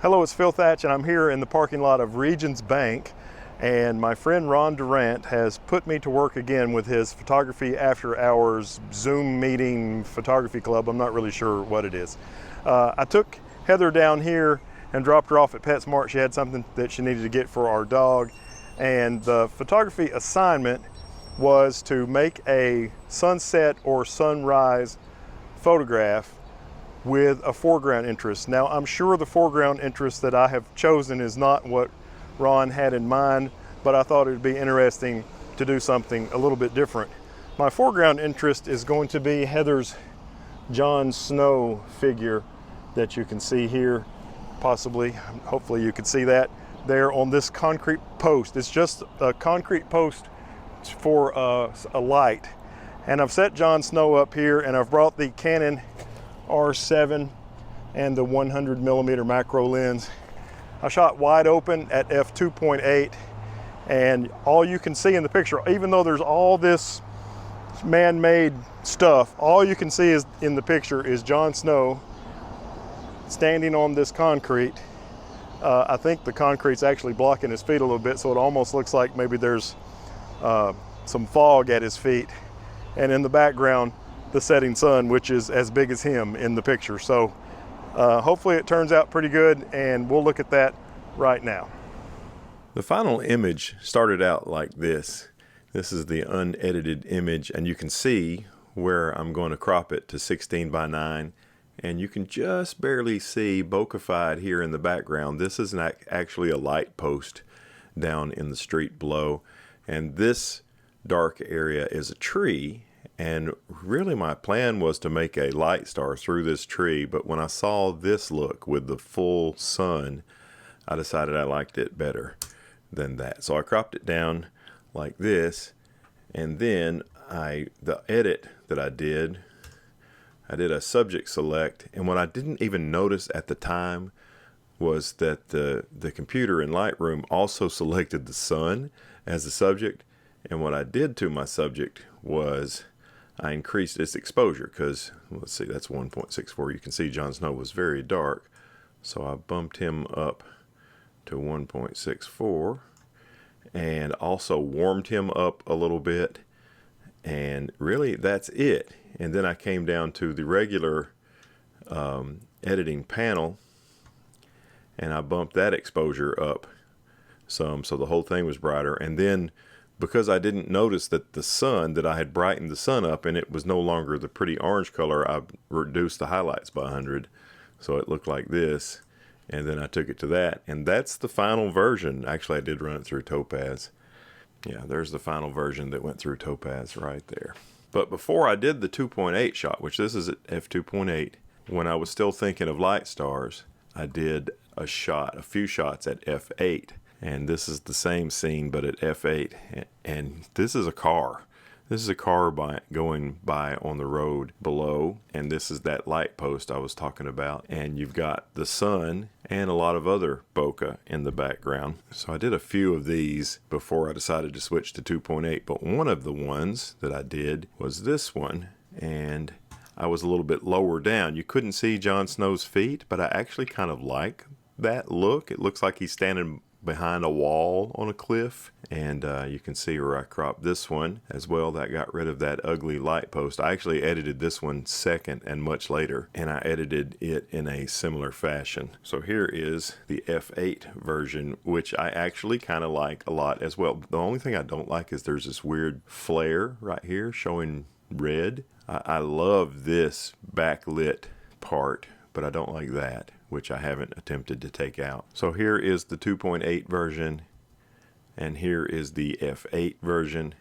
Hello, it's Phil Thatch, and I'm here in the parking lot of Regions Bank, and my friend Ron Durant has put me to work again with his photography after hours Zoom meeting photography club. I'm not really sure what it is. I took Heather down here and dropped her off at PetSmart. She had something that she needed to get for our dog, and the photography assignment was to make a sunset or sunrise photograph with a foreground interest. Now, I'm sure the foreground interest that I have chosen is not what Ron had in mind, but I thought it would be interesting to do something a little bit different. My foreground interest is going to be Heather's Jon Snow figure that you can see here, possibly, hopefully you can see that there on this concrete post. It's just a concrete post for a light. And I've set Jon Snow up here, and I've brought the Canon R7 and the 100mm macro lens. I shot wide open at f2.8, and all you can see in the picture, even though there's all this man-made stuff, all you can see is in the picture is Jon Snow standing on this concrete. I think the concrete's actually blocking his feet a little bit, so it almost looks like maybe there's some fog at his feet, and in the background the setting sun, which is as big as him in the picture. So hopefully it turns out pretty good, and we'll look at that right now. The final image started out like this. This is the unedited image, and you can see where I'm going to crop it to 16:9, and you can just barely see bokeh-fied here in the background. This is actually a light post down in the street below, and this dark area is a tree. And really my plan was to make a light star through this tree, but when I saw this look with the full sun, I decided I liked it better than that. So I cropped it down like this, and then the edit that I did a subject select, and what I didn't even notice at the time was that the computer in Lightroom also selected the sun as the subject, and what I did to my subject was I increased its exposure, because, let's see, that's 1.64. You can see Jon Snow was very dark, so I bumped him up to 1.64 and also warmed him up a little bit, and really that's it. And then I came down to the regular editing panel, and I bumped that exposure up some, so the whole thing was brighter. And then because I didn't notice that the sun, that I had brightened the sun up and it was no longer the pretty orange color, I reduced the highlights by 100, so it looked like this. And then I took it to that, and that's the final version. Actually, I did run it through Topaz. Yeah, there's the final version that went through Topaz right there. But before I did the 2.8 shot, which this is at f2.8, when I was still thinking of light stars, I did a few shots at f8. And this is the same scene, but at f8. And this is a car. This is a car going by on the road below. And this is that light post I was talking about. And you've got the sun and a lot of other bokeh in the background. So I did a few of these before I decided to switch to 2.8. But one of the ones that I did was this one. And I was a little bit lower down. You couldn't see Jon Snow's feet, but I actually kind of like that look. It looks like he's standing behind a wall on a cliff, and you can see where I cropped this one as well. That got rid of that ugly light post. I actually edited this one second and much later, and I edited it in a similar fashion. So here is the f8 version, which I actually kind of like a lot as well. The only thing I don't like is there's this weird flare right here showing red. I love this backlit part, but I don't like that, which I haven't attempted to take out. So here is the 2.8 version, and here is the f8 version.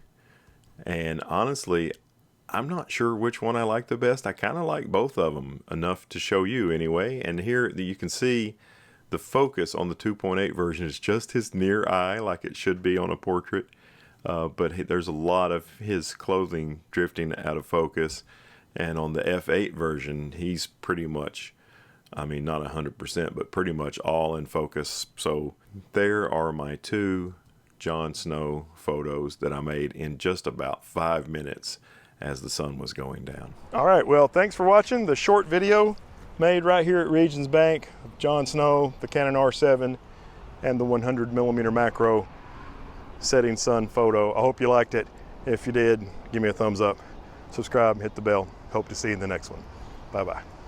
And honestly, I'm not sure which one I like the best. I kind of like both of them enough to show you anyway. And here you can see the focus on the 2.8 version is just his near eye, like it should be on a portrait. But there's a lot of his clothing drifting out of focus. And on the f8 version, he's pretty much, I mean, not 100%, but pretty much all in focus. So there are my two Jon Snow photos that I made in just about 5 minutes as the sun was going down. All right, well, thanks for watching the short video made right here at Regions Bank of Jon Snow, the Canon R7, and the 100mm macro setting sun photo. I hope you liked it. If you did, give me a thumbs up, subscribe, and hit the bell. Hope to see you in the next one. Bye-bye.